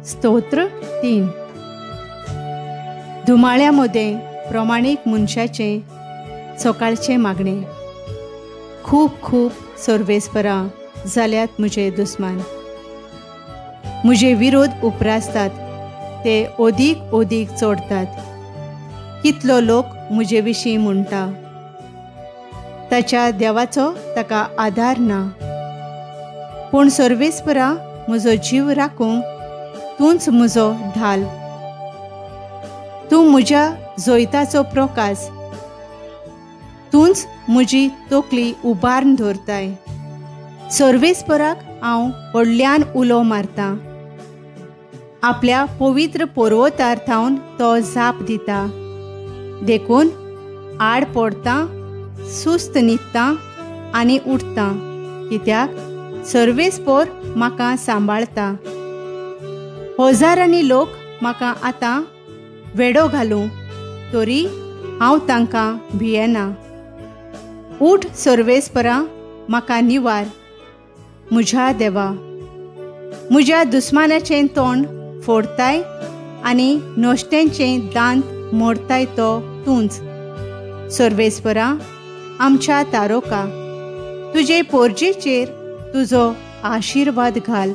स्तोत्र 3. धुमाळ्यामध्ये प्रमाणीक मनशाचे सकाळचे मागणे. खूप खूप सर्वेस्परा जाल्यात मुझे दुस्मान. मुझे विरोध उपरासतात, ते ओदीक ओदीक चोडतात. कितलो लोक मुझे विशीं म्हणटा, ताच्या देवाचो ताका आधार ना. पूण सर्वेस्परा म्हजो जीव राखूंक तूंच म्हजो ढाल. तूं म्हज्या जोयताचो प्रकाश. तूंच म्हजी तोकली उबारून दवरताय. सर्वेस्पराक हांव व्हडल्यान उलो मारतां. आपल्या पवित्र पर्वतार थावन तो जाप दिता. देखून आड पडटां, सुस्त न्हिदतां आनी उठतां, कित्याक सर्वेस्पर म्हाका सांबाळटा. हजारांनी लोक म्हाका आतां वेडो घालूं, तरी हांव तांकां भियेना. उठ सर्वेस्परा, म्हाका निवार. म्हज्या देवा, म्हज्या दुस्मानाचें तोंड फोडताय आनी नोश्ट्यांचें दांत मोडताय तो तूंच. सर्वेस्परा, आमच्या तारोका, तुजे पोरजेचेर तुजो आशिर्वाद घाल.